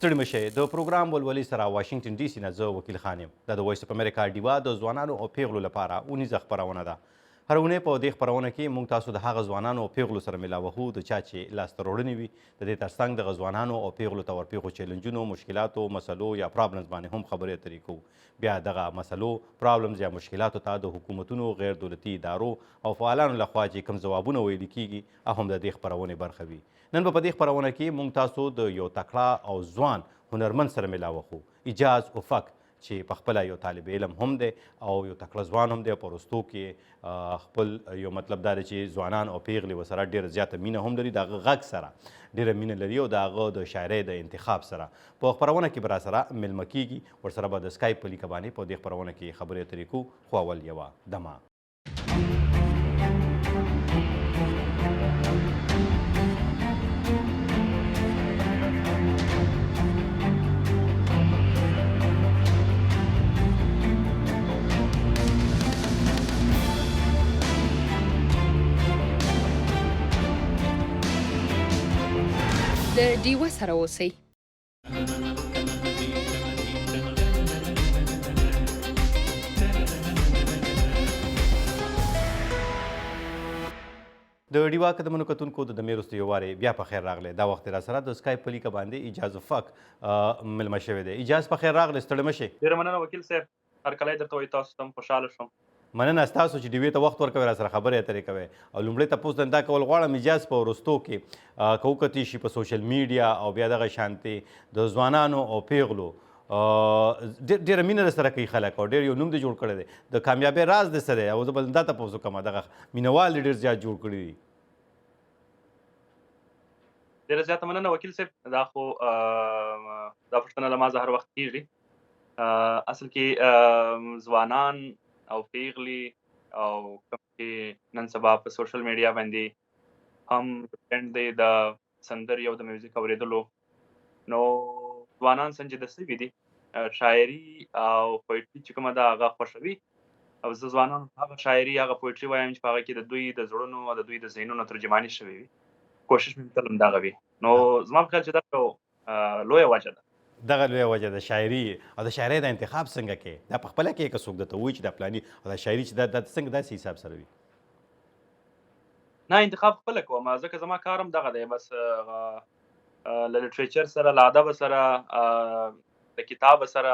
ستړي مه شئ د پروګرام ولولي سره واشنګټن ډي سي نه زه وکیل خان یم. دا د وایس اف امریکا ډیوا د ځوانانو او پیغلو لپاره اونیزه خپرونه ده. هر اونۍ په دې خپرونه کې موږ تاسو د هغه ځوانانو او پیغلو سره ملاوهو د چا چې لاسته راوړنې وي د دې ترڅنګ دغه ځوانانو او پیغلو ته ورپېښو چیلنجونو مشکلاتو مسلو یا پرابلمز باندې هم خبرې اترې کوو. بیا دغه مسلو پرابلمز یا مشکلاتو ته د حکومتونو غیر دولتي ادارو او فعالانو لخوا چې کوم ځوابونه ویل کیږي هغه هم د دې خپرونې برخه وي. نن به په دې خپرونه کې موږ تاسو د یو تکړه او ځوان هنرمند سره ملاوهو. ایجاز افق چې پخپله یو طالب علم هم دی او یو تکړه ځوان هم دی. په وروستو کې خپل یو مطلب دا دی چې ځوانان او پیغلې ورسره ډېره زیاته مینه هم لري، د هغه غږ سره ډېره مینه لري او د هغه د شاعرۍ د انتخاب سره. په خپرونه کې به راسره میلمه کیږي، ورسره به د سکایپ په لیکه باندې په دې خپرونه کې خبرې اترې کوو. خو اول یوه دمه د ډیوه سره اوسئ. د ډیوا قدمونو کتونکو د دمې وروسته یو وارې بیا په خیر راغلی. دا وخت راسره د سکایپ په لیکه باندې ایجاز افق مېلمه شوی دی. ایجاز په خیر راغلی، ستړی مه شئ. ډېره مننه وکیل صاحب، هرکلی درته وایي تاسو ته هم خوشحاله شوم. مننه ستاسو چې ډیوې ته وخت ورکوئ، راسره خبرې اترې کوئ. او لومړی تپوس دا کول غواړم ایجاز په وروستو کې که وکتې شي په سوشل میډیا او بیا دغه شانتې د ځوانانو او پیغلو ډېره مینه درسره کوي خلک او ډېر یو نوم دې جوړ کړی دی. د کامیابۍ راز دې څه دی؟ او زه به دا تپوس وکړم دغه مینوال دې ډېر زیات جوړ کړي دي. ډېره زیاته مننه وکیل صاحب. دا خو دا پوښتنه له ما هر وخت کېږي. اصل کې ځوانان او پیغلې او کوم چې نن سبا په سوشل میډیا باندې هم ټرینډ دی د سندرې او د میوزیک اورېدلو، نو ځوانان سنجیده سوي دي. شاعري او پویټري چې کومه ده هغه خوښوي او زه ځوانانو ته هغه شاعري هغه پویټري وایم چې په هغه کې د دوی د زړونو او د دوی د ذهنونو ترجماني شوې وي. کوشش مې تل همدغه وي. نو زما په خیال چې دا یو لویه وجه ده. دغه لویه وجه د شاعري او د شاعرۍ د انتخاب څنګه کې دا په خپله کې که څوک درته وایي چې دا پلاني او دا شاعري چې دا څنګه داسې حساب سره وي؟ نه، انتخاب خپله کوم ځکه زما کار هم دغه دی. بس له لټریچر سره له ادب سره د کتاب سره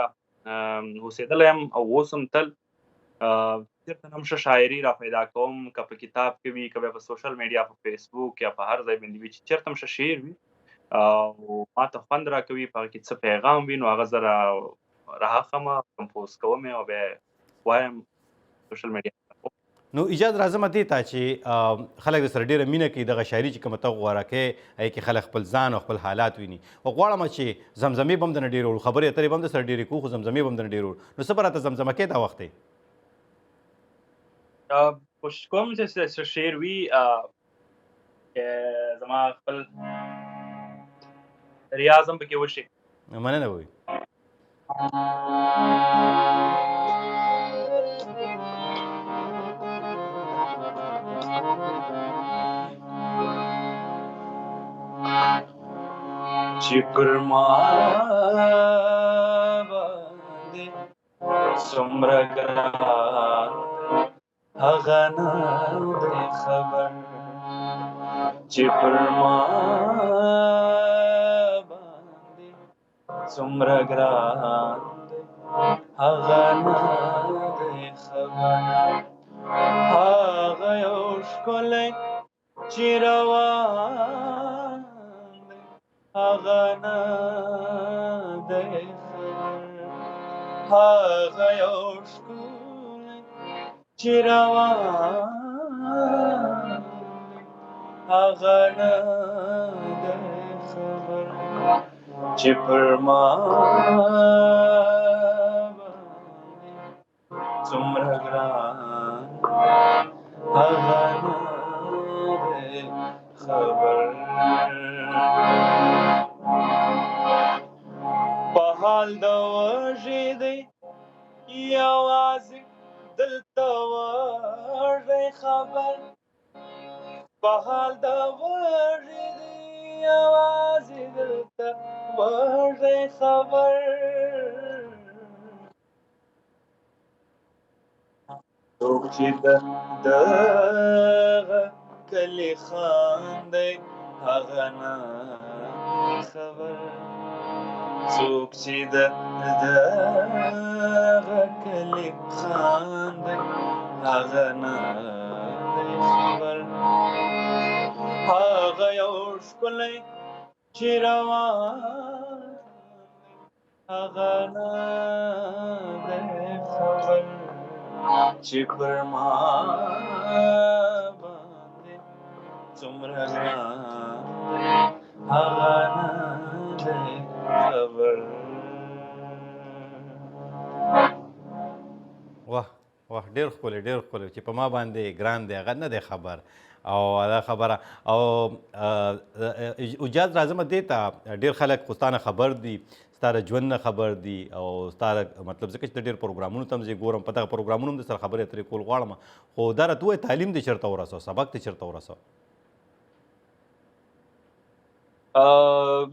اوسېدلی یم او اوس هم تل چېرته هم ښه شاعري را پیدا کوم، که په کتاب کې وي که بیا په سوشل میډیا په فیسبوک یا په هر ځای باندې وي چې چېرته هم ښه شعر وي او ما ته خوند راکوي، په هغه کې څه پیغام وي نو هغه زه رااخلم کمپوز کوم او بیا وایم سوشل میډیا. نو ایجاد راځم دې ته چې خلک درسره ډېره مینه کوي، دغه شاعري چې کومه ته غوره کوې هغې کې خلک خپل ځان او خپل حالات ویني. او غواړم چې زمزمې به هم درنه ډېرې وړو، خبرې اترې به هم درسره ډېرې کوو، خو زمزمې به هم درنه ډېرې وړو. نو څه به راته زمزمه کې دا وخت دی؟ کوشش کوم چې شعر وي چې زما خپل ریاض هم پکې وشي. مننه وي. چې پر ما باندې څومره ګران هغه نه دی خبر، چې پر ما باندې څومره ګران هغه نه دی خبر. هغه یو ښکلی چې روان دی هغه نه دی خبر. هغه یو ښکلی چې روان دی هغه نه دی خبر، چې پر ما باندې څومره ګران هغه نه دی خبر. په حال د وږې دی یوازې دلته وږی خبر، په حال د وږې دی یوازې دلته وږی خبر څوک چې دغه کلي خاندي هغه نه خبر څوک چې دغه کلي خاندي هغه نه خبر هغه یو ښکلی چې روان هغه نه خبر چې پر ما باندې څومره ګران هغه نه خبر. واه واه ډېر ښکلی چې په ما باندې ګران دی هغه نه دی خبر او دا خبره او اجاز راځمه دې ته ډېر خلک خو ستا نه خبر دي ستا د ژوند نه خبر دي او ستا مطلب ځکه چې ته ډېر پروګرامونو ته هم زه ګورم په دغه پروګرامونو هم درسره خبرې اترې کول غواړم خو دا راته ووایه تعلیم دې چېرته ورسوه سبق دې چېرته ورسوه؟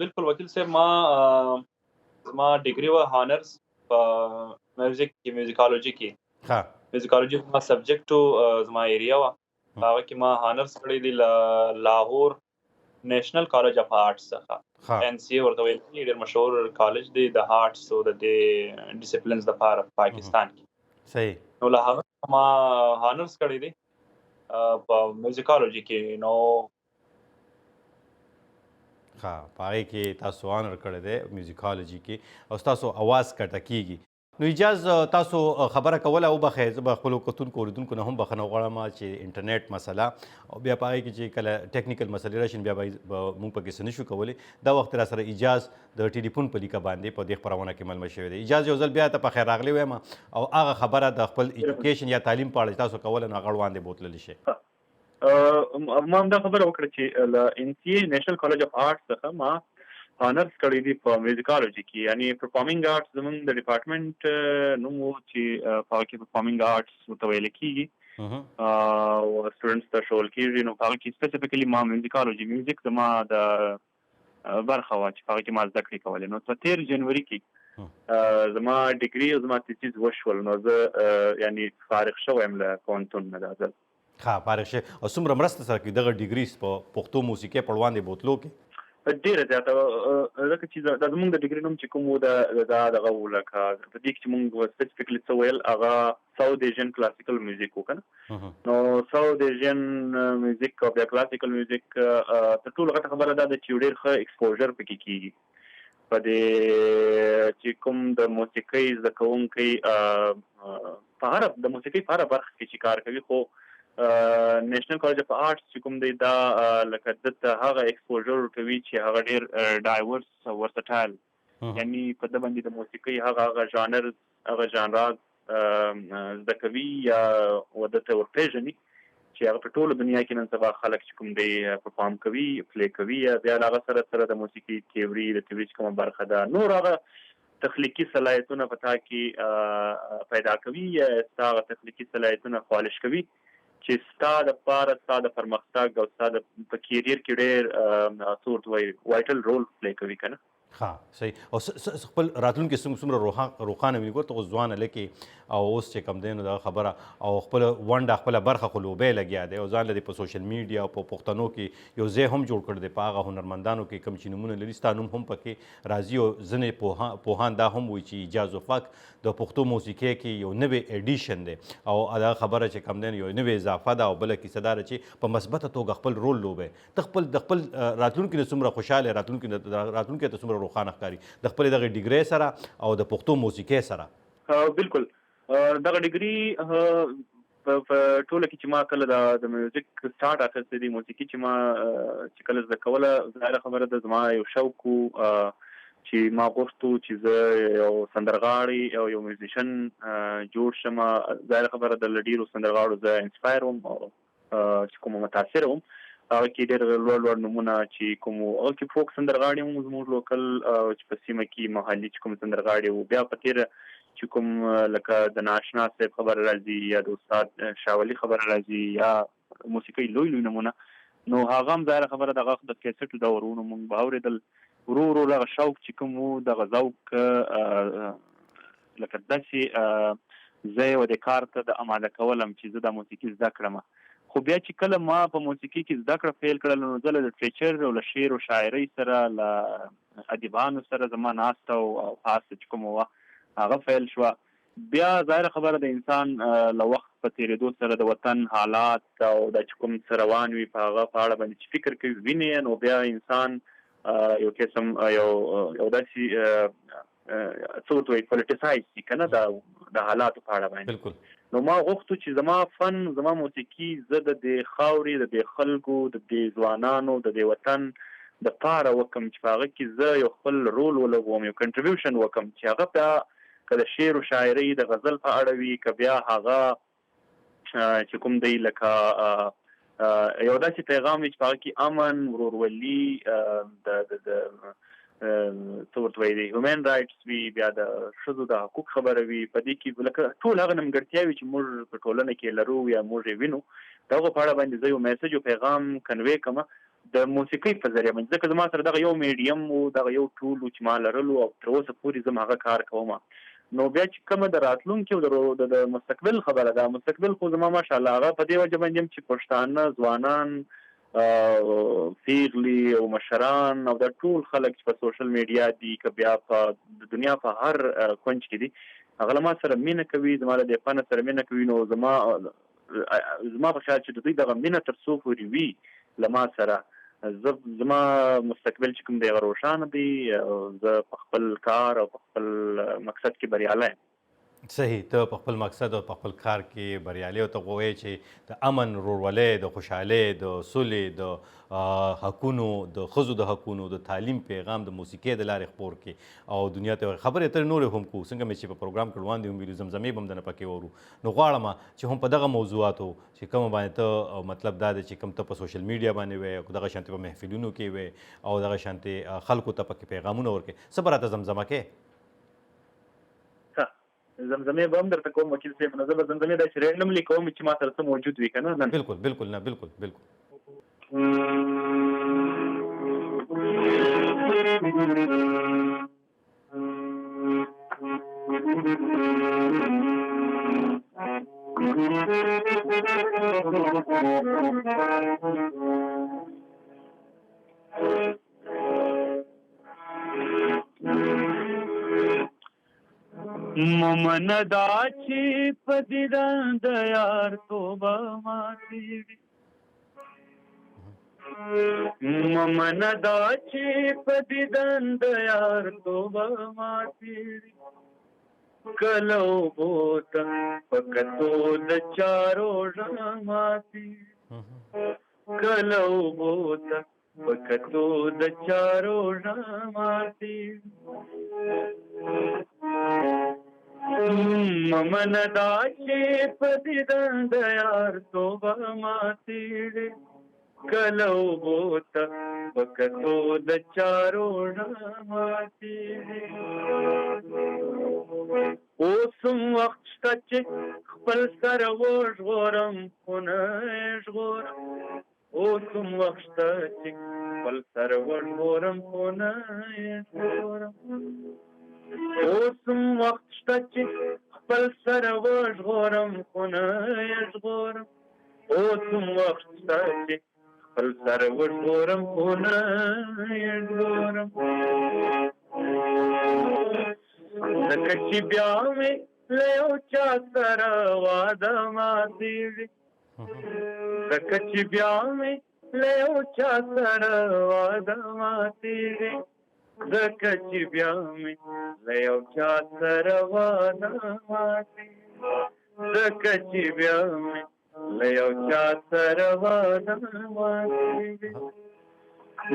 بالکل وکیل صاحب ما ډیګري وه هانرز په میوزیک کې میوزیکالوجي کې میوزیکالوجي ما سبجیکټ زما ایریا وه په هغه کې ما هانرز کړی دی لاهور نیشنل کالج اف آرټس څخه NCA ورته ویل کېږي ډېر مشهور کالج دی د آرټس او د دې ډسپلینز دپاره په پاکستان کې صحیح نو له هغه ما هانرز کړی دی په میوزیکالوجي کې نو ښه په هغې کې تاسو آنر کړی دی میوزیکالوجي کې او ستاسو اواز کټه کېږي نو اجاز تاسو خبره کوله وبخئ زه به خپلو کتونکو اورېدونکو نه هم بخښنه غواړم چې انټرنیټ مسله او بیا په هغې کې چې کله ټیکنیکل مسلې راشي بیا به موږ پکې څه نشو کولی دا وخت را سره اجاز د ټلیفون په لیکه باندې په دې خپرونه کې ملمه شوی دی اجاز یو ځل بیا ته په خیر راغلی وایم او هغه خبره د خپل ایجوکیشن یا تعلیم په اړه چې تاسو کوله نو هغه وړاندې بوتللی شي. ما همدا خبره وکړه چې له NCA نیشنل کالج اف آرټس څخه ما هانرز کړی دی په میوزیکالوجي کې یعنی پرفارمینګ آرټس زموږ د ډپارټمنټ نوم و چې په هغه کې پرفارمینګ آرټس ورته ویل کېږي او سټوډنټس ته ښوول کېږي نو په هغه کې سپیسیفیکلي ما میوزیکالوجي میوزیک زما د برخه وه چې په هغه کې ما زده کړې کولې نو په 13 جنوري کې زما ډیګري او زما تیسیس وشول نو زه یعنی فارغ شوی یم له پوهنتون نه دا ځل ښه فارغ شوی او څومره مرسته سره کوي دغه ډیګري په پښتو موسیقۍ په وړاندې بوتلو کې ډېره زیاته ځکه چې دا زموږ د ډیګري نوم چې کوم و دا دغه و لکه په دې کې چې موږ سپیسیفیکلي څه ویل هغه ساوث ایشین کلاسیکل میوزیک و که نه نو ساوث ایشین میوزیک او بیا کلاسیکل میوزیک تر ټولو غټه خبره دا ده چې ډېر ښه ایکسپوژر پکې کېږي په دې چې کوم د موسیقۍ زده کوونکی په هره د موسیقۍ په هره برخه کې چې کار کوي خو نیشنل کالج اف آرټس چې کوم دی دا لکه دته هغه ایکسپوژر ورکوي چې هغه ډېر ډایورس او ورسټایل یعنی په ده باندې د موسیقۍ هغه ژانر هغه ژانرات زده کوي یا ودته ورپېژني چې هغه په ټوله دنیا کې نن سبا خلک چې کوم دی پرفارم کوي پلی کوي یا بیا له هغه سره د موسیقي تیوري د تیوري چې کومه برخه ده نور هغه تخلیقي صلاحیتونه په تا کې پیدا کوي یا ستا هغه تخلیقي صلاحیتونه خالش کوي چې ستا دپاره ستا د پرمختګ او ستا په کیریر کې ډېر څه ورته وایي وایټل رول پلی کوي که نه ها صحیح او خپل راتلونکي څومره روښانه وي ګوره ته اوس ځوانه لکې او اوس چې کوم دی نو دغه خبره او خپله ونډه خپله برخه خو لوبی لګیا دی او ځان له دې په سوشل میډیا او په پښتنو کې یو ځای هم جوړ کړی دی په هغه هنرمندانو کې کوم چې نومونه لري ستا نوم هم پکې راځي او ځینې پوهان دا هم وایي چې اجاز وفاق د پښتو موسیقۍ کې یو نوی ایډیشن دی او دا خبره چې کوم دی یو نوې اضافه ده او بله کیسه داره چې په مثبته توګه خپل رول لوبی ته د خپل راتلونکي نه څومره خوشحاله راتلونکي ته څومره روښانه ښکاري د خپلې دغه ډیګرۍ سره او د پښتو موسیقۍ سره بالکل دغه ډیګري په ټوله کې چې ما کله د میوزیک سټارټ اخیستی دی موسیقي چې ما چې کله زده کوله ظاهره خبره ده زما یو شوق و چې ما غوښتو چې زه یو سندرغاړی او یو میوزیشن جوړ شم ظاهره خبره ده له ډېرو سندرغاړو زه انسپایر وم او چې کوم متاثره وم هغه کې ډېر لوړ نومونه چې کوم هغه کې فوک سندرغاړي هم زموږ لوکل چې په سیمه کې محلي چې کوم سندرغاړي وو بیا په تېره چې کوم لکه د ناشنا صاحب خبره راځي یا د استاد شاولي خبره راځي یا موسیقۍ لوی نومونه نو هغه هم ظاهره خبره دغه د کیسټو دورونو موږ به اورېدل ورو ورو دغه شوق چې کوم و دغه ذوق لکه داسې زه یو د کار ته د اماده کولم چې زه د موسیقي زده کړم. خو بیا چې کله ما په موسیقي کې زده کړه پیل کړل نو زه له ټیچر او له شعر او شاعرۍ سره له ادیبانو سره زما ناسته او خاصه چې کوم وه هغه پیل شوه. بیا ظاهره خبره د انسان له وخت په تېرېدو سره د وطن حالات او دا چې کوم څه روان وي په هغه په اړه باندې چې فکر کوي ویني نو بیا انسان یو قسم یو داسې څه ورته وایي پولیټیسایز شي که نه د حالاتو په اړه باندې. بالکل. نو ما غوښتو چې زما فن زما موسیقي زه د دې خاورې د دې خلکو د دې ځوانانو د دې وطن د پاره وکم چې په هغه کې زه یو خپل رول ولوبوم یو کنټریبیوشن وکم چې هغه بیا که د شعر و شاعرۍ د غزل په اړه وي که بیا هغه چې کوم دی لکه یو داسې پیغام وي چې په هغه کې امن ورورولي څه ورته وایي دی هیومن رایټس وي بیا د ښځو د حقوق خبره وي په دې کې لکه ټول هغه نیمګړتیاوې چې موږ په ټولنه کې لرو یا موږ یې وینو د هغو په اړه باندې زه یو میسج او پیغام کنوې کړم د موسیقۍ په ذریعه باندې ځکه زما سره دغه یو میډیم و دغه یو ټول و چې ما لرلو او تر اوسه پورې زه هغه کار کوم. نو بیا چې کومه د راتلونکي او د مستقبل خبره ده مستقبل خو زما ماشاءالله هغه په دې وجه باندې چې پښتانه ځوانان پیغلي او مشران او دا ټول خلک چې په سوشل میډیا دي که بیا په د دنیا په هر کونج کې دي هغه له ما سره مینه کوي زما له دې فن سره مینه کوي نو زما په خیال چې د دوی دغه مینه تر څو پورې وي له ما سره زما مستقبل چې کوم دی هغه روښانه دی زه په خپل کار او په خپل مقصد کې بریالی یم. صحیح. ته په خپل مقصد او په خپل کار کې بریالی او ته وایې چې د امن ورورولۍ د خوشحالۍ د سولې د حقونو د ښځو د حقونو د تعلیم پیغام د موسیقۍ د لارې خپور کړي او دنیا ته خبرې اترې نورې هم کوو څنګه مې چې په پروګرام کې وړاندې هم ویلو زمزمې به هم دنه پکې ورو نو غواړم چې هم په دغه موضوعاتو چې کوم باندې ته مطلب دا دی چې کوم ته په سوشل میډیا باندې وې او دغه شانتې په محفلونو کې وې او دغه شانتې خلکو ته پکې پیغامونه ورکړې څه به راته زمزمه کې زمزمې به هم درته کوم وکیل صاحب نو زه به زمزمې داسې رینډملي کوم چې ما سره څه موجود وي که نه. بالکل بالکل نه بالکل بالکل. ممن دا چې په دیدن د یار توبه ماتېږي ممن دا چې په دیدن د یار توبه ماتېږي کله اوبو ته په کتو د چارو ژړه ماتېږي کله اوبو ته په کتو د چارو ژړه ماتېږي ممن دا چې په دیدن د یار توبه ماتېږي کله اوبو ته په کتو د چارو ژړه ماتېږي اوس هم وخت شته چې خپل سره وژغورم خو نه یې ژغورم اوس هم وخت شته چې خپل سره وژغورم خو نه یې ژغورم اوس هم وخت شته چې خپل سره وژغورم خو نه یې ژغورم اوس هم وخت شته چې خپل سره وژغورم خو نه یې ژغورم ځکه چې بیا مې له یو چا سره واده ماتېږي ځکه چې بیا مې له یو چا سره واده ماتېږي ځکه چې بیا مې له یو چا سره واده ماتېږي ځکه چې بیا مې له یو چا سره واده ماتېږي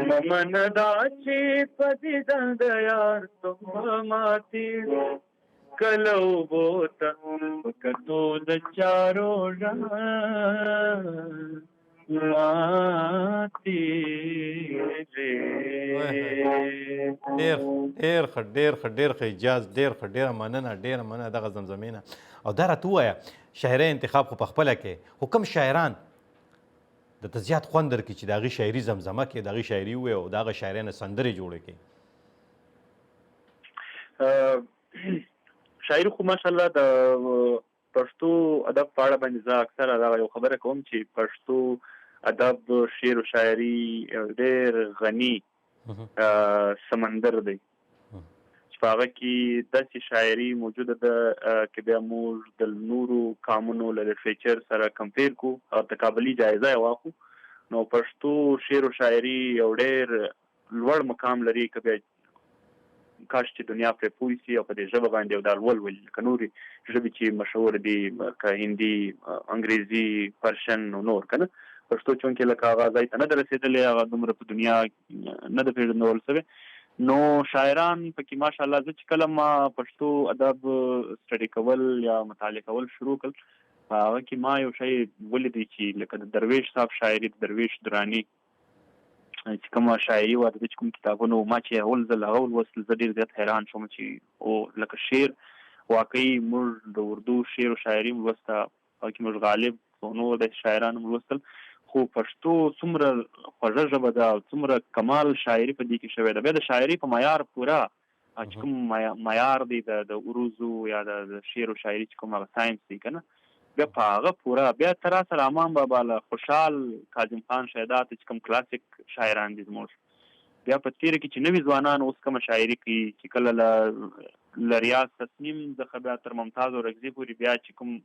ممن دا چې په دیدن د یار توبه ماتېږي کله اوبو ته په کتو د چارو ژړه ماتېږي. ډېر ښه اجاز ډېره مننه دغه زمزمې نه او دا راته ووایه شاعرۍ انتخاب خو په خپله کې خو کوم شاعران درته زیات خوند درکړي چې د هغې شاعري زمزمه کې د هغې شاعري ووایې او د هغه شاعرۍ نه سندرې جوړې کړي شاعري خو ماشاءالله د پښتو ادب په اړه باندې زه اکثره دا یو خبره کوم چې پښتو ادب شعر او شاعري ډېر غني سمندر دی چې په هغه کې داسې شاعري موجوده ده چې بیا موږ د نورو قامونو له لټریچر سره کمپیر کو او تقابلي جایزه یې واخلو نو پښتو شعر او شاعري یو ډېر لوړ مقام لري که بیا کاش چې دنیا پرې پوه شي او په دې ژبه باندې یو دا ولولي لکه نورې ژبې چې مشهور دي که هندي انګریزي پرشن او نور که نه پښتو چونکې لکه هغه ځای ته نه ده رسېدلې هغه دومره په دنیا نه ده پېژندول شوې نو شاعران پکې ماشاءالله زه چې کله ما پښتو ادب سټډي کول یا مطالعه کول شروع کړل په هغه کې ما یو شی ولیدی چې لکه د درویش صاحب شاعري د درویش دراني چې کومه شاعري وه د ده چې کوم کتابونه ما چې اول ځل هغه ولوستل زه ډېر زیات حیران شوم چې او لکه شعر واقعي موږ د اردو شعر او شاعري م لوسته هغه کې موږ غالب او نور داسې شاعران م لوستل خو پښتو څومره خوږه ژبه ده او څومره کمال شاعري په دې کې شوی ده بیا د شاعري په معیار پوره چې کوم معیار دی د عروضو یا د شعر او شاعري چې کوم هغه ساینس دی که نه بیا په هغه پوره بیا تر سره امان بابا له خوشحال کاظم خان شهدات چې کوم کلاسیک شاعران دي زموږ بیا په تېره کې چې نوي ځوانان اوس کومه شاعري کوي چې کله له ریاض تصنیم څخه بیا تر ممتاز اورکزي پورې بیا چې کوم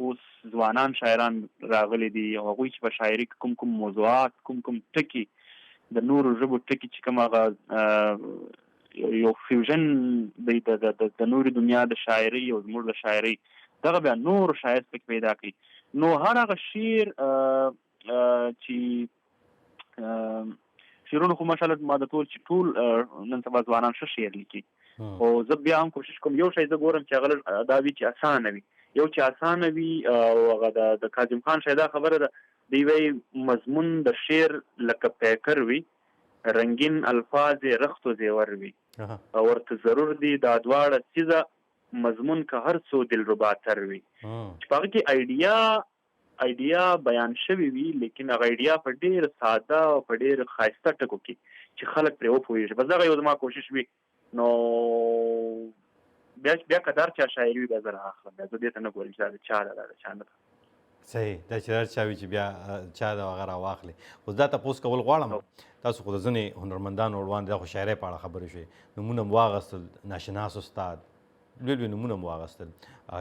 اوس ځوانان شاعران راغلي دي او هغوی چې په شاعري کې کوم موضوعات کوم ټکي د نورو ژبو ټکي چې کوم هغه یو فیوژن دی د نورې دنیا د شاعري او زموږ د شاعري دغه بیا نور شایست پکې پیدا کړي نو هر هغه شعر چې شعرونه خو ماشاءالله ما د ټول نن سبا ځوانان ښه شعر لیکي او زه بیا هم کوشش کوم یو شی زه ګورم چې هغه دا وي چې اسانه وي یو چې اسانه وي او هغه د کاظم خان شهدا خبره ده دی وی مضمون د شعر لکه پیکر وي رنگین الفاظ رخت و زیور وي او ورته ضرور دي دا دواړه څیزه مضمون که هر څو دلربا تر وي چې په هغه کې آیډیا بیان شوی وي لیکن هغه آیډیا په ډېر ساده او په ډېر ښایسته ټکو کې چې خلک پرې وپوهېږي بس دغه یو زما کوشش وي نو بیا که در چا شاعري وي بیا زه رااخلم بیا زه دې ته نه ګورم چې دا د چا ده دا د چا نه ده صحیح دا چې هر چا وي چې بیا چا د هغه راواخلي خو دا تپوس کول غواړم تاسو خو د ځینې هنرمندانو وړاندې د خو شاعرۍ په اړه خبرې شوې نومونه م واغېستل ناشناس استاد لوی نومونه م واغېستل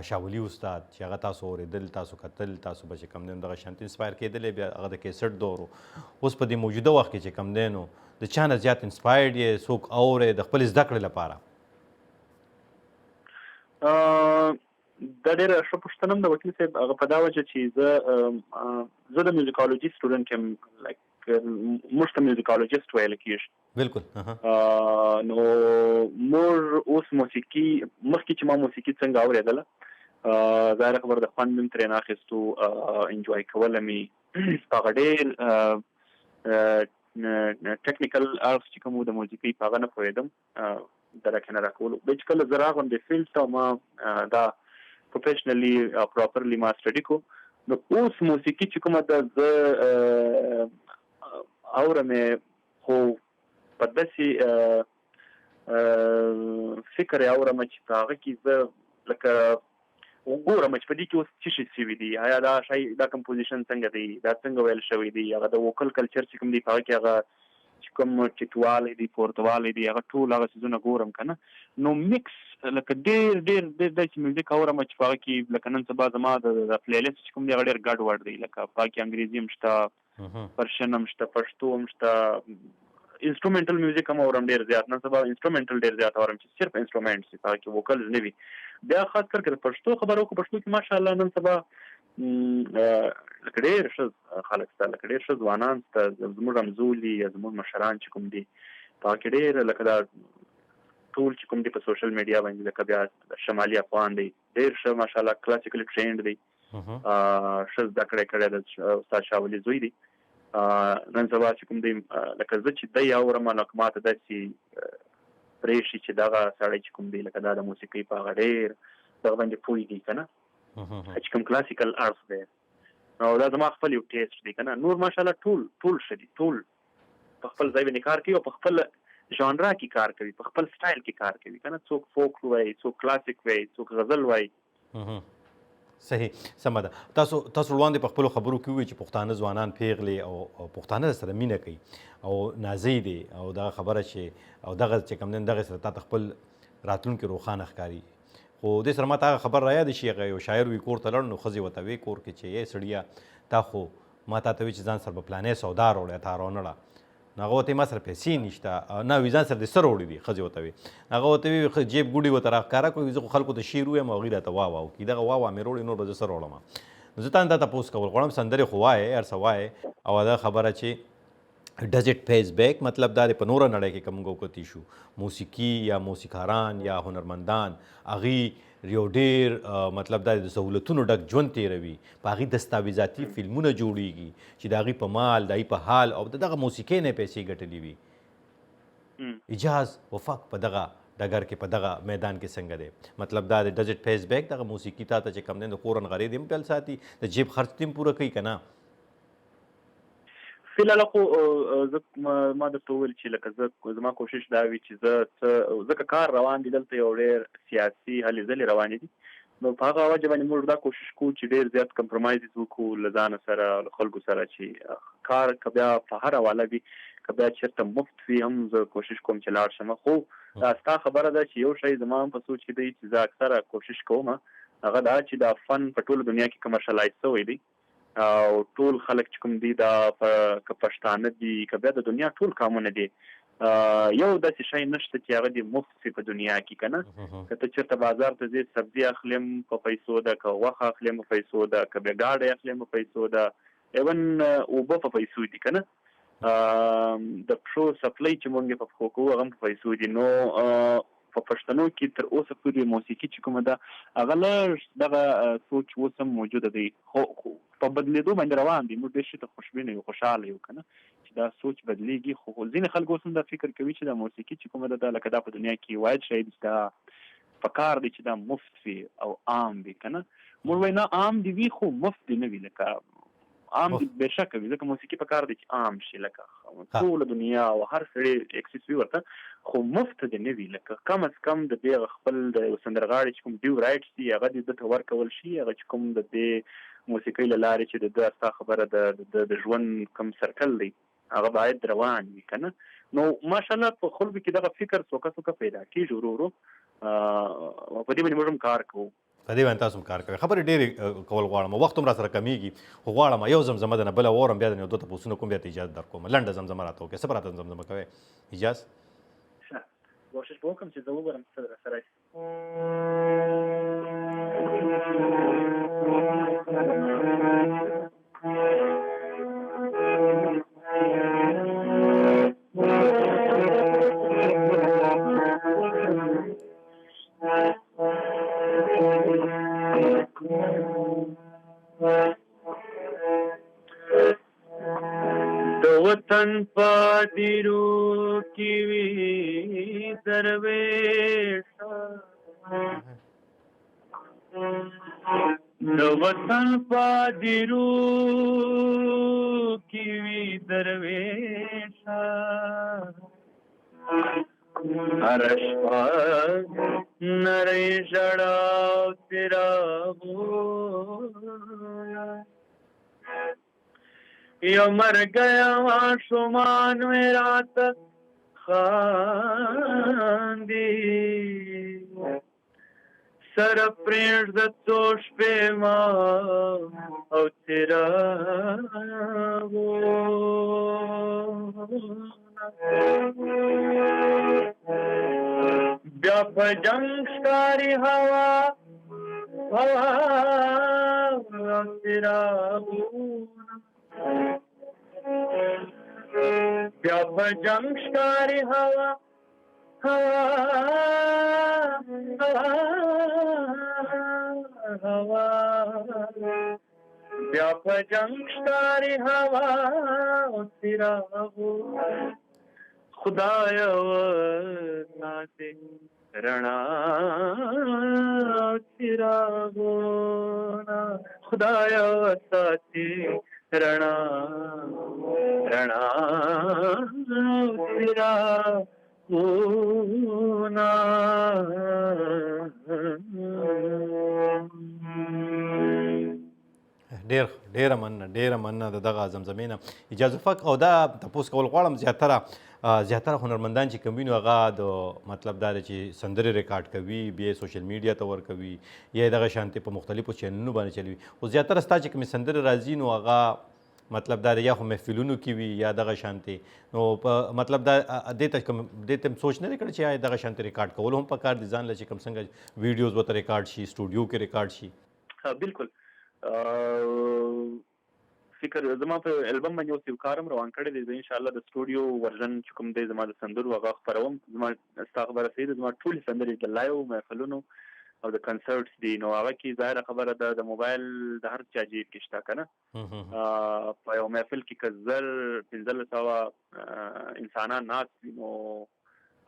شاه ولي استاد چې هغه تاسو اورېدل تاسو کتل تاسو به چې کم دی نو دغه شانتې انسپایر کېدلی بیا هغه د کیسټ دور اوس په دې موجوده وخت کې چې کم دی نو د چا نه زیات انسپایرډ یې څوک اورې د خپلې زده کړې لپاره دا ډېره ښه پوښتنه د وکیل صاحب هغه په دا وجه چې زه د میوزیکالوجي سټوډنټ یم لایک موږ ته میوزیکالوجیسټ ویل کېږي بالکل نو موږ اوس موسیقي مخکې چې ما موسیقي څنګه اورېدله ظاهره خبره د خوند مې ترې نه اخیستو انجوای کوله مې هغه ډېر ټکنیکل اړخ چې کوم د موسیقي په هغه نه پوهېدم درکه نه راکولو بیا چې کله زه راغلم د فیلډ ته ما دا پروفیشنلی پراپرلی ما سټډي کو نو اوس موسیقي چې کومه ده زه اورم خو په داسې فکر یې اورم چې په هغه کې زه لکه وګورم چې په دې کې اوس څه شي سوي دي آیا دا شی دا کمپوزیشن څنګه دی دا څنګه ویل شوی دی هغه د ووکل کلچر چې کوم دی په هغه کې هغه چې کوم ټیټوالی دی پورتوالی دی هغه ټول هغه څیزونه ګورم که نه نو میکس لکه ډېر داسې میوزیک اورم چې په هغه کې لکه نن سبا زما د پلی لیست چې کوم دی هغه ډېر ګډ وډ دی لکه په هغه کې انګریزي هم شته پرشن هم شته پښتو هم شته انسټرومنټل میوزیک هم اورم ډېر زیات نن سبا انسټرومنټل ډېر زیات اورم چې صرف انسټرومنټ وي په هغه کې ووکلز نه وي بیا خاص کر که د پښتو خبره وکړو پښتو کې ماشاءالله نن سبا لکه ډېر ښه خلک شته لکه ډېر ښه ځوانان شته زموږ همزولي یا زموږ مشران چې کوم دي په هغه کې ډېر لکه دا ټول چې کوم دي په سوشل میډیا باندې لکه بیا شمالي افغان دی ډېر ښه ماشاءالله کلاسیکلی ټرینډ دی ښه زده کړی کړی د استاد شاه ولي زوی دی نن سبا چې کوم دی لکه زه چې دی اورم لکه ما ته داسې پرېښي چې دغه سړی چې کوم دی لکه دا د موسیقۍ په هغه ډېر دغه باندې پوهېږي که نه چې کوم کلاسیکل ارټس دی نو دا زما خپل یو ټیسټ دی که نه نور ماشاءالله ټول ښه دي ټول په خپل ځای باندې کار کوي او په خپل ژانرا کې کار کوي، په خپل سټایل کې کار کوي کنه. څوک فوک وایي، څوک کلاسیک وایي، څوک غزل وایي. صحیح، سمه ده. تاسو وړاندې په خپلو خبرو کې وویل چې پښتانه ځوانان پیغلې او پښتانه سره مینه کوي او نازی دي او دغه خبره چې او دغه چې کوم دغه سره تا خپل راتلونکي روښانه ښکاري. خو دې سره ما ته خبر را یاد شي، یو شاعر وي کور ته لړ نو ښځې ورته وی کور کې چې یې سړیه تا خو ما تا ته وی چې ځان سره به پلانې سودا راوړی تا رانړه. نو هغه ورته ما سره پیسې نشته، نه وي ځان سره دې څه راوړي دي ښځې ورته وي. هغه ورته وي جیب ګوډي ورته راښکاره کړو، زه خو خلکو ته شعر ویم او هغوی راته واه وکړي، دغه واه مې راوړي نور به زه څه راوړم. نو زه تا نه دا تپوس کول غواړم، سندرې خو وایې هر څه وایې او دا خبره چې ډز اټ پیز بیک، مطلب دا دی په نوره نړۍ کې که موږ وکتي شو موسیقي یا موسیقاران یا هنرمندان هغوی یو ډېر مطلب دا د سهولتونو ډک ژوند تېروي، په هغې دستاویزاتي فلمونه جوړیږي چې د هغوی په مال د هغوی په حال او د دغه موسیقۍ نه یې پیسې ګټلې وي. اجاز وفق په دغه ډګر کې په دغه میدان کې څنګه دی؟ مطلب دا دی ډز اټ پیز بیک، دغه موسیقي تا ته چې کوم دی د کور نغرې دې هم پیل ساتي، د جیب خرڅ دې هم پوره کوي که نه؟ فی الحال خو ما درته وویل چې لکه زما کوشش دا وي چې زه ځکه کار روان دي دلته یو ډېر سیاسي هلې ځلې روانې دي، نو په هغه وجه باندې موږ دا کوشش کوو چې ډېر زیات کمپرومایز وکړو له ځانه سره له خلکو سره، چې کار که بیا په هر حواله وي که بیا چېرته مفت وي هم زه کوشش کوم چې لاړ شم. خو دا ستا خبره ده چې یو شی زما هم په سوچ کې دی چې زه اکثره کوشش کوم هغه دا چې دا فن په ټوله دنیا کې کمرشلایز شوی دی او ټول خلک چې کوم دي دا که پښتانه دي که بیا د دنیا ټول قومونه دي یو داسې شی نشته چې هغه دې مفت وي په دنیا کې که نه. که ته چېرته بازار ته ځې سبزي اخلم په پیسو ده، که غوښه اخلم په پیسو ده، که بیا ګاډی اخلم په پیسو ده، ایون اوبه په پیسو دي که نه، د پښو سپلۍ چې مونږ یې په پښو کوو هغه هم په پیسو دي. نو په پښتنو کې تر اوسه پورې موسیقي چې کومه ده هغه لږ دغه سوچ اوس هم موجوده دی، خو په بدلېدو باندې روان دي. موږ ډېر شي ته خوشبینه یو، خوشحاله یو که نه چې دا سوچ بدلېږي. خو ځینې خلک اوس هم دا فکر کوي چې دا موسیقي چې کومه ده لکه دا په دنیا کې واید شی دی چې دا پکار دی چې دا مفت وي او عام وي که نه. موږ وایو نه عام دي وي خو مفت دې نه وي، لکه عام دي بېشکه وي، ځکه موسیقي پکار دی چې عام شي، لکه ټوله دنیا او هر سړی اکسس وي ورته، خو مفت دې نه وي. لکه کم از کم د دې خپل د یو سندرغاړي چې کوم ډیو رایټس دي هغه دې ده ته ورکول شي، هغه چې کوم د دې موسیقۍ له لارې چې د ده ستا خبره د ژوند کوم سرکل دی هغه باید روان وي که نه. نو ماشاءالله په خلکو کې دغه فکر څوکه څوکه پیدا کېږي ورو ورو، په دې باندې موږ هم کار کوو. په دې باندې تاسو هم کار کوئ. خبرې ډېرې کول غواړم، وخت هم را سره کمیږي، خو غواړم یو زمزمه ده نه بله واورم، بیا د یو دوه تپوسونه کوم، بیا ته اجازه در کوم. لنډه زمزمه راته وکړئ، څه به راته زمزمه کوئ؟ اجاز کوشش به وکړم چې زه وګورم څه راسره شي. وطن پادیرو کی وی درویشا، د وطن پادیرو کی وی درویشا، ارشپا نری جڑاو تیرا بولا، یو مر گیا شمان میرا تک خاندی، سر پریش د توش پہ ماں او تیرا بیا په جنگ شکاری ہوا او تیرا بیا په جنگ شکاری ہوا بیا په جنگ شکاری ہوا تیرا خدایا وساتے رڼا تیرا گونا، خدایا وساتے رڼا رڼا تیرا اونا ډیره مننه د دغه زمزمې نه اجازه فق او دا تپوس کول غواړم زیاتره هنرمندان چې کوم وینو هغه د مطلب دا دی چې سندرې ریکارډ کوي بیا سوشل میډیا ته ورکوي یا دغه شانتې په مختلفو چینلونو باندې چلوي خو زیاتره ستا چې کومې سندرې راځي نو هغه مطلب دا دی یا خو محفلونو کې وي یا دغه شانتې نو په مطلب دا دې ته سوچ نه دی کړی چې دغه شانتې ریکارډ کول هم پکار دي ځان له چې کوم څنګه ویډیوز ورته ریکارډ شي سټوډیو کې ریکارډ شي بالکل فکر زما په البم باندې اوس یو کارم روان کړی دی ان شاء الله د سټوډیو ورژن چې کوم دی زما د سندرو هغه خپروم زما ستا خبره صحیح ده زما ټولې سندرې د لایو محفلونو او د کنسرټس دي نو هغه کې ظاهره خبره ده د موبایل د هر چا جیب کې شته که نه په یو محفل کې که 1500 انسانان ناست وي نو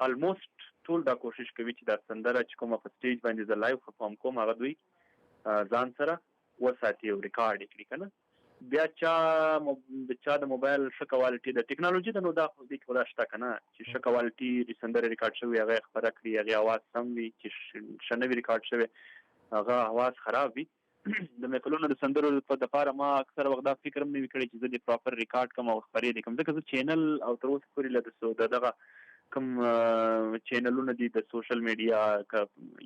الموسټ ټول دا کوشش کوي چې دا سندره چې کومه په سټیج باندې زه لایو پرفارم کوم هغه دوی ځان سره وساتي او ریکارډ یې کړي که نه بیا د چا د موبایل ښه کوالټي د ټیکنالوژي د نو دا خو دې کې خو دا شته که نه چې ښه کوالټي سندرې ریکارډ شوي هغه یې خپره کړي هغې اواز سم وي چې ښه نه وي ریکارډ شوی هغه اواز خراب وي د محفلونو د سندرو دپاره ما اکثره وخت دا فکر هم نه وي کړی چې زه دې پراپر ریکارډ کړم او خپرې دې کړم ځکه زه چینل او تر اوسه پورې له دغه کوم چینلونه دي د سوشل میډیا که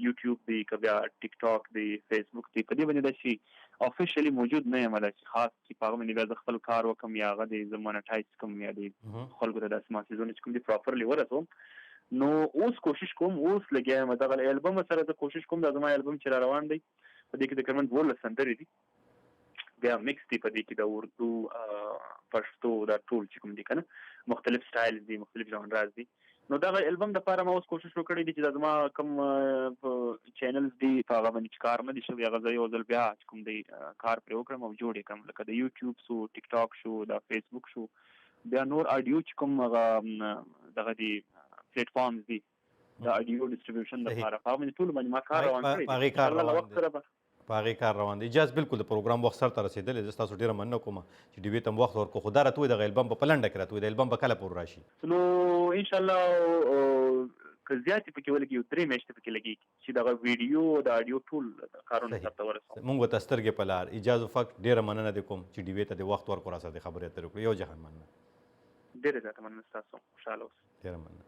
یوټیوب دی که بیا ټیک ټاک دی فیسبوک دی په دې باندې داسې افیشیلي موجود نه یم چې خاص چې په هغه باندې بیا زه خپل کار وکړم یا هغه دی زه مونیټایز کړم یا د خلکو ته داسې مسیجونه چې کوم دي پراپرلی ورسوم نو اوس کوشش کوم اوس لګیا یم دغه البم سره زه کوشش کوم دا زما البم چې را روان دی په دې کې تقریبا 12 سندرې دي بیا مکس دی په دې کې د اردو پښتو دا ټول چې کوم دي که نه مختلف سټایل دي مختلف ژانراز دي نو دغه البم دپاره ما اوس کوشش وکړی دی چې دا زما کوم چینلز دي په هغه باندې چې کار نه دي شوي هغه زه یو ځل بیا چې کوم دی کار پرې وکړم او جوړ یې کړم لکه د یوټیوب شو ټیک ټاک شو دا فیسبوک شو بیا نور اډیو چې کوم هغه دغه دي پلیټ فارمز دي د اډیو ډسټریبیوشن دپاره په هغه باندې ټولو باندې ما کار روان کړی په هغې کار روان دی اجاز بالکل د پروګرام وخت سر ته رسېدلی زه ستاسو ډېره مننه کوم چې ډیوې ته م وخت ورکړو خو دا راته وایي دغه البم به په لنډه کې راته وایي د البم به کله پورې راشي نو انشاءالله که زیاتې پکې ولګي 3 میاشتې پکې لګېږي چې دغه ویډیو د اډیو ټول کارونه سرته ورسوم موږ به ته سترګې په لار اجاز فق ډېره مننه دې کوم چې ډیوې ته دې وخت ورکړو را سره دې خبرې اترې وکړو یو جهان مننه ډېره زیاته مننه ستاسو خوشحاله اوسئ ډېره مننه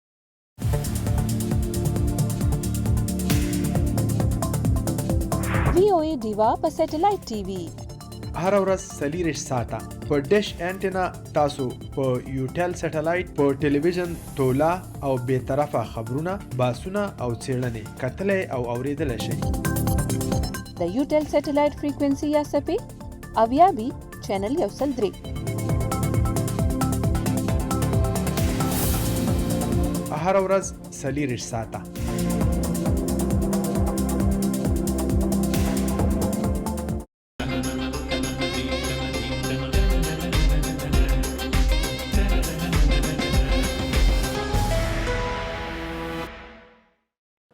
VOA ډیوا په سټلایټ ټي وي هر ورځ 24 ساعته په ډیش انټینا تاسو په یوټل سټلایټ په ټلویزیون تولا او به طرفه خبرونه باسونه او څېړنې کتلې او اوریدل شي د یوټل سټلایټ فریکوئنسي یا سپې اویا بي چینل یو سل درې هر ورځ 24 ساعته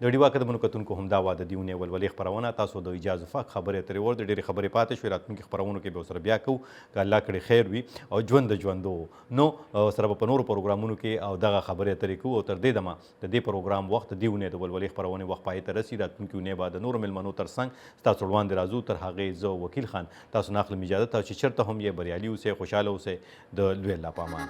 د ډیوا قدمونو کتونکو همدا وه د دیونې ولولې خپرونه تاسو د اجاز فق خبرې اترې ور د ډېرې خبرې پاتې شوې راتلونکي خپرونو کې به ورسره بیا کوو که الله کړې خیر وي او ژوند د ژوندو نو سره به په نورو پروګرامونو کې او دغه خبرې اترې کوو او تر دې دمه د دې پروګرام وخت د دیونې د ولولې خپرونې وخت پای ته رسي راتلونکي اونۍ به د نورو مېلمنو تر څنګ ستاسو وړاندې راځو تر هغې زه وکیل خان تاسو نه اخلم اجازه ته چې چېرته هم یې بریالي اوسئ خوشحاله اوسئ د لوی الله په امان